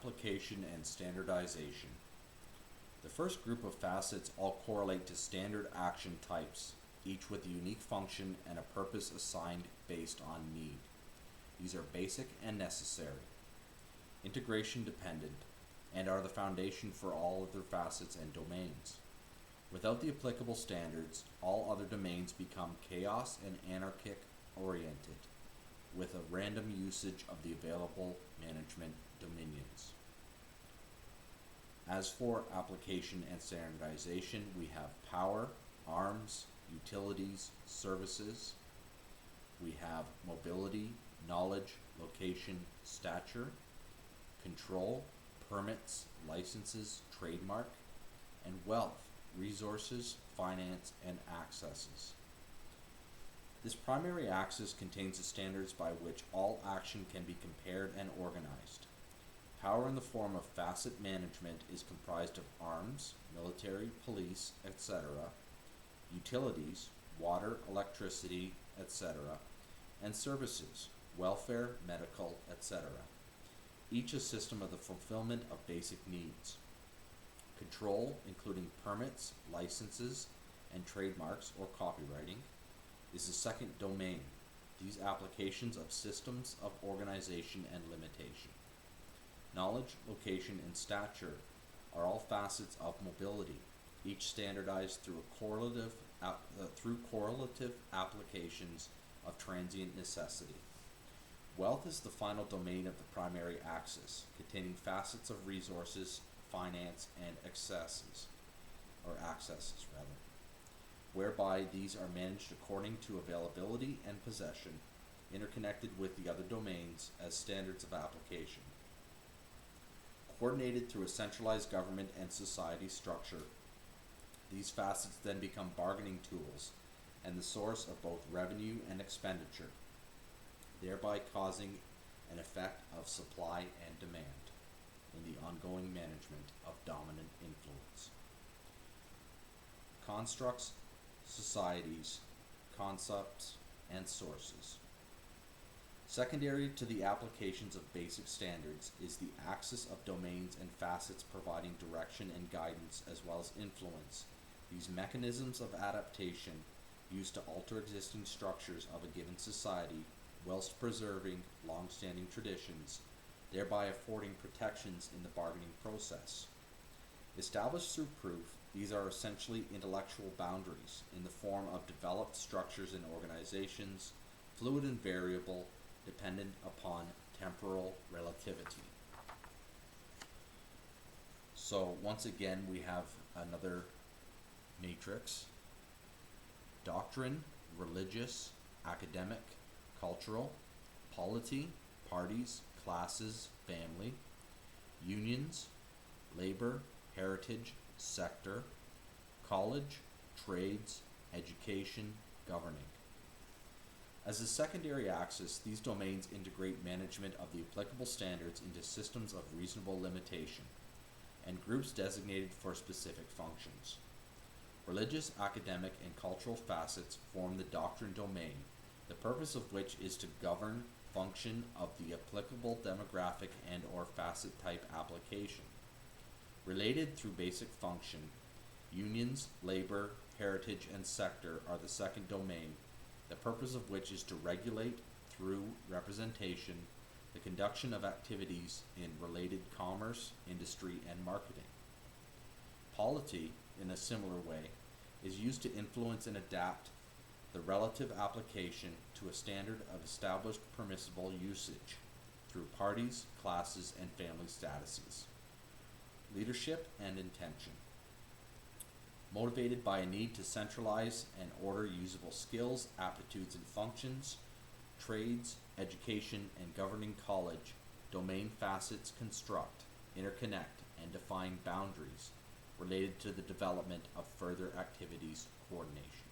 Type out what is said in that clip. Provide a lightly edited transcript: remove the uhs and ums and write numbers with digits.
application and standardization. The first group of facets all correlate to standard action types, each with a unique function and a purpose assigned based on need. These are basic and necessary, integration dependent, and are the foundation for all other facets and domains. Without the applicable standards, all other domains become chaos and anarchic oriented, with a random usage of the available management dominions. As for application and standardization, we have power, arms, utilities, services. We have mobility, knowledge, location, stature, control, permits, licenses, trademark, and wealth, resources, finance, and accesses. This primary axis contains the standards by which all action can be compared and organized. Power in the form of facet management is comprised of arms, military, police, etc., utilities, water, electricity, etc., and services, welfare, medical, etc., each a system of the fulfillment of basic needs. Control, including permits, licenses, and trademarks or copywriting, is the second domain, these applications of systems of organization and limitation. Knowledge, location, and stature are all facets of mobility, each standardized through correlative applications of transient necessity. Wealth is the final domain of the primary axis, containing facets of resources, finance, and accesses, whereby these are managed according to availability and possession, interconnected with the other domains as standards of application. Coordinated through a centralized government and society structure, these facets then become bargaining tools and the source of both revenue and expenditure, thereby causing an effect of supply and demand in the ongoing management of dominant influence. Constructs, societies, concepts, and sources. Secondary to the applications of basic standards is the axis of domains and facets providing direction and guidance as well as influence. These mechanisms of adaptation used to alter existing structures of a given society whilst preserving long-standing traditions, thereby affording protections in the bargaining process. Established through proof, these are essentially intellectual boundaries in the form of developed structures and organizations, fluid and variable, dependent upon temporal relativity. So once again, we have another matrix: doctrine, religious, academic, cultural, polity, parties, classes, family, unions, labor, heritage, sector, college, trades, education, governing. As a secondary axis, these domains integrate management of the applicable standards into systems of reasonable limitation and groups designated for specific functions. Religious, academic, and cultural facets form the doctrine domain, the purpose of which is to govern function of the applicable demographic and or facet type application. Related through basic function, unions, labor, heritage, and sector are the second domain, the purpose of which is to regulate through representation the conduction of activities in related commerce, industry, and marketing. Polity, in a similar way, is used to influence and adapt the relative application to a standard of established permissible usage through parties, classes, and family statuses. Leadership and intention. Motivated by a need to centralize and order usable skills, aptitudes, and functions, trades, education, and governing college, domain facets construct, interconnect, and define boundaries related to the development of further activities coordination.